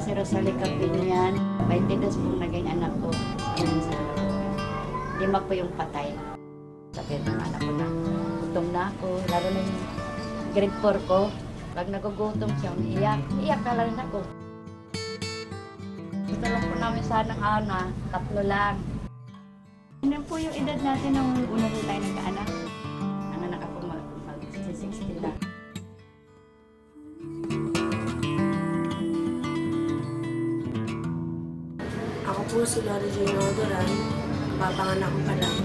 si Rosalie Capinian. 22 pong naging anak ko. Ayun sa 5 po yung patay. Sabi ng anak ko na, gutom na ako. Lalo na yung grade 4 ko. Pag nagugutom siya, umiiyak. Iyak na lang ako. Gusto lang po namin sanang anak, 3 lang. Ano po yung edad natin nung una po tayo nagkaanak? Ang anak ako mag-60 na. Ako po si Lori Jane Odoran, papanganak ko pa lang.